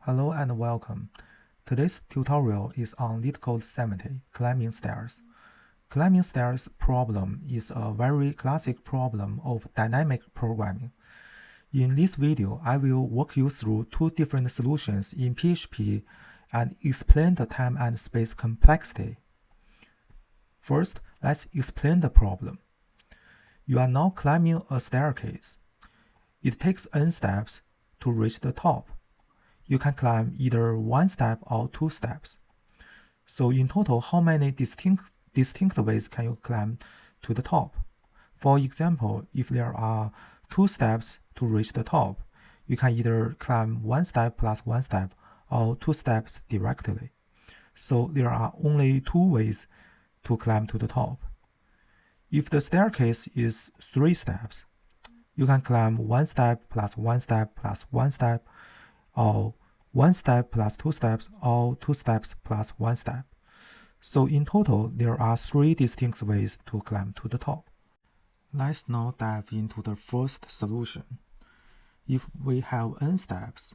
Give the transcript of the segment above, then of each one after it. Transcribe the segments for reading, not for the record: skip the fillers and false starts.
Hello and welcome. Today's tutorial is on LeetCode 70, climbing stairs. Climbing stairs problem is a very classic problem of dynamic programming. In this video, I will walk you through two different solutions in PHP and explain the time and space complexity. First, let's explain the problem. You are now climbing a staircase. It takes n steps to reach the top. You can climb either one step or two steps. So in total, how many distinct ways can you climb to the top? For example, if there are two steps to reach the top, you can either climb one step plus one step or two steps directly. So there are only two ways to climb to the top. If the staircase is 3 steps, you can climb one step plus one step plus one step, or one step plus two steps, or two steps plus one step. So in total, there are 3 distinct ways to climb to the top. Let's now dive into the first solution. If we have n steps,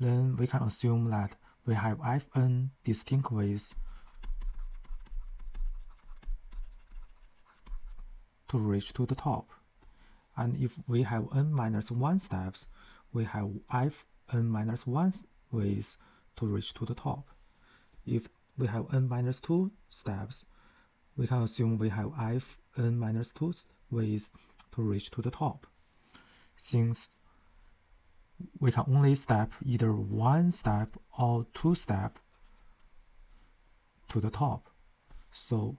then we can assume that we have fn distinct ways to reach to the top. And if we have n minus 1 steps, we have fn minus 1 ways to reach to the top. If we have n minus 2 steps, we can assume we have fn minus 2 ways to reach to the top. Since we can only step either one step or two steps to the top, so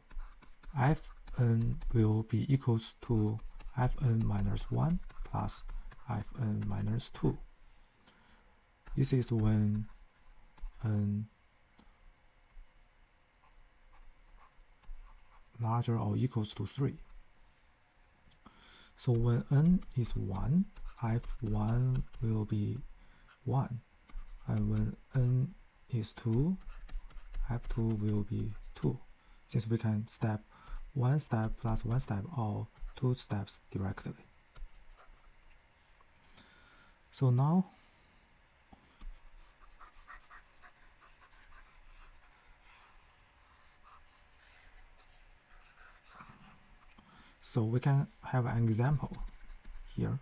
fn will be equals to fn minus 1 plus fn minus 2. This is when n larger or equals to 3. So when n is 1, f1 will be 1. And when n is 2, f2 will be 2. Since we can step one step plus one step or two steps directly. So now we can have an example here.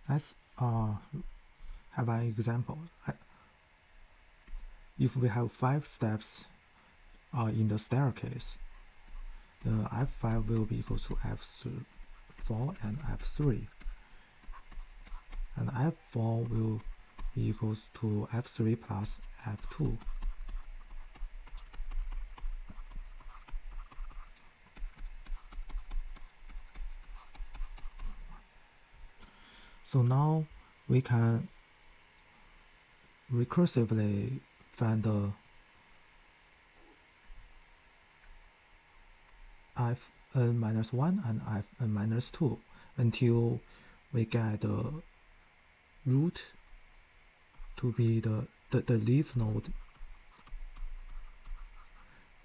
Let's have an example. If we have 5 steps in the staircase, then f5 will be equal to f4 and f3. And f4 will be equals to f3 plus f2. So now we can recursively find the fn minus 1 and fn minus 2 until we get the root to be the leaf node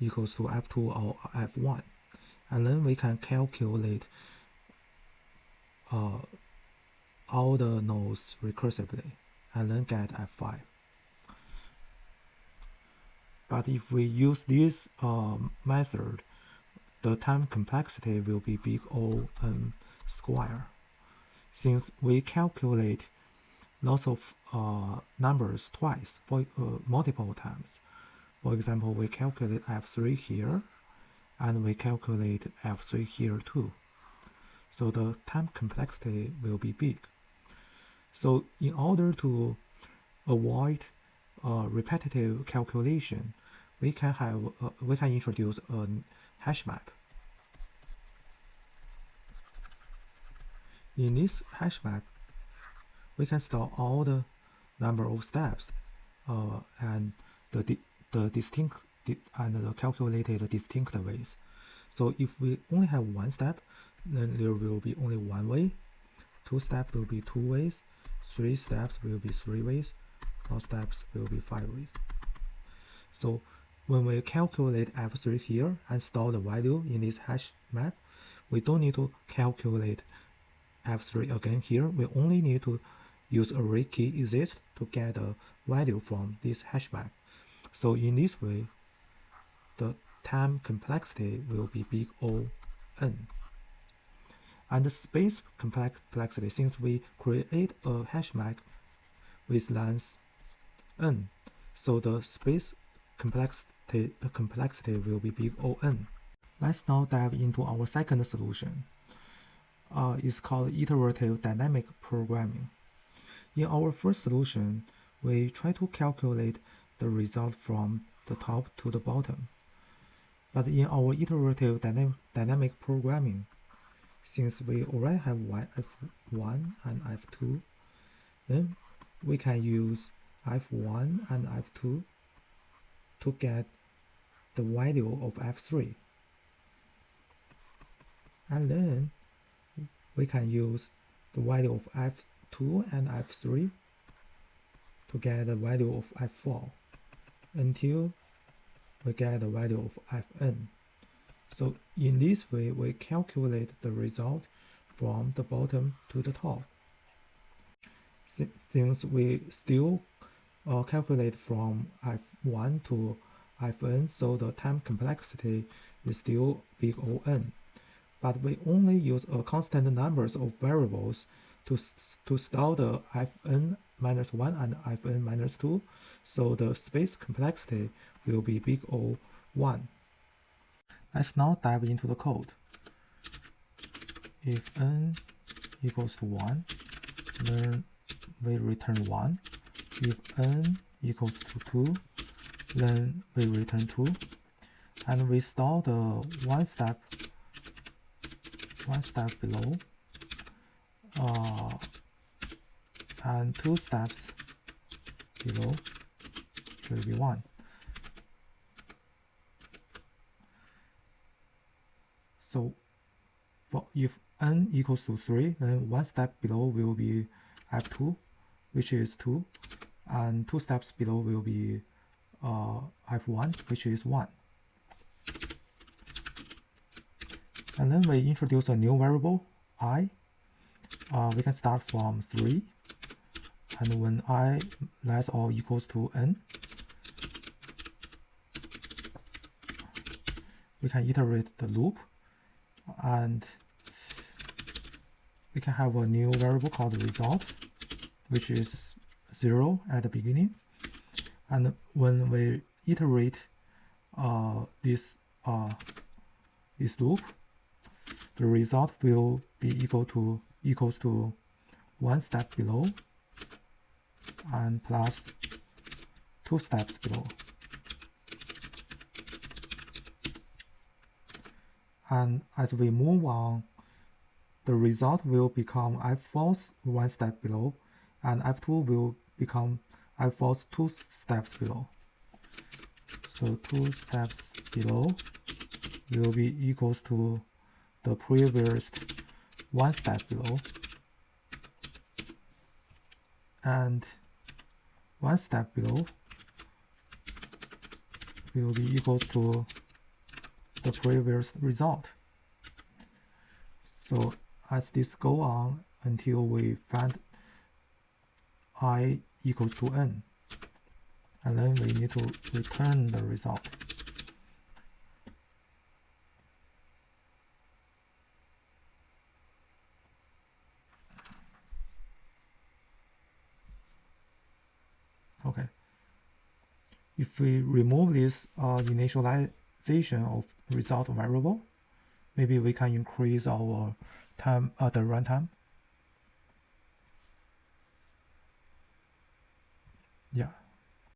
equals to f2 or f1. And then we can calculate all the nodes recursively and then get f5. But if we use this method, the time complexity will be big O n square. Since we calculate lots of numbers twice, for multiple times. For example, we calculate f3 here, and we calculate f3 here too. So the time complexity will be big. So in order to avoid repetitive calculation, we can introduce a HashMap. In this HashMap, we can store all the number of steps and the distinct and the calculated distinct ways. So if we only have one step, then there will be only one way. 2 steps will be 2 ways. 3 steps will be 3 ways. 4 steps will be 5 ways. So when we calculate f3 here and store the value in this hash map, we don't need to calculate f3 again here. We only need to use array key exist to get a value from this hash map. So in this way, the time complexity will be big O n. And the space complexity, since we create a hash map with length n, so the space complexity will be big O n. Let's now dive into our second solution. It's called iterative dynamic programming. In our first solution, we try to calculate the result from the top to the bottom. But in our iterative dynamic programming, since we already have f1 and f2, then we can use f1 and f2 to get the value of f3. And then we can use the value of f2 and f3 to get the value of f4 until we get the value of fn. So in this way, we calculate the result from the bottom to the top. Since we still calculate from f1 to fn, so the time complexity is still big O(n). But we only use a constant numbers of variables to store the fn minus 1 and fn minus 2, so the space complexity will be big O(1). Let's now dive into the code. If n equals to 1, then we return 1. If n equals to 2, then we return 2. And we store the one step below, and 2 steps below should be 1. So if n equals to 3, then 1 step below will be f2, which is 2, and 2 steps below will be f1, which is 1. And then we introduce a new variable, I. We can start from 3, and when I less or equals to n, we can iterate the loop, and we can have a new variable called result, which is 0 at the beginning. And when we iterate this loop, the result will be equals to 1 step below and plus 2 steps below. And as we move on, the result will become f4 1 step below, and f2 will become f4 2 steps below. So 2 steps below will be equals to the previous 1 step below, and 1 step below will be equals to the previous result. So as this go on until we find I equals to n, and then we need to return the result. Okay. If we remove this initialization of result variable, maybe we can increase our time, the runtime. Yeah.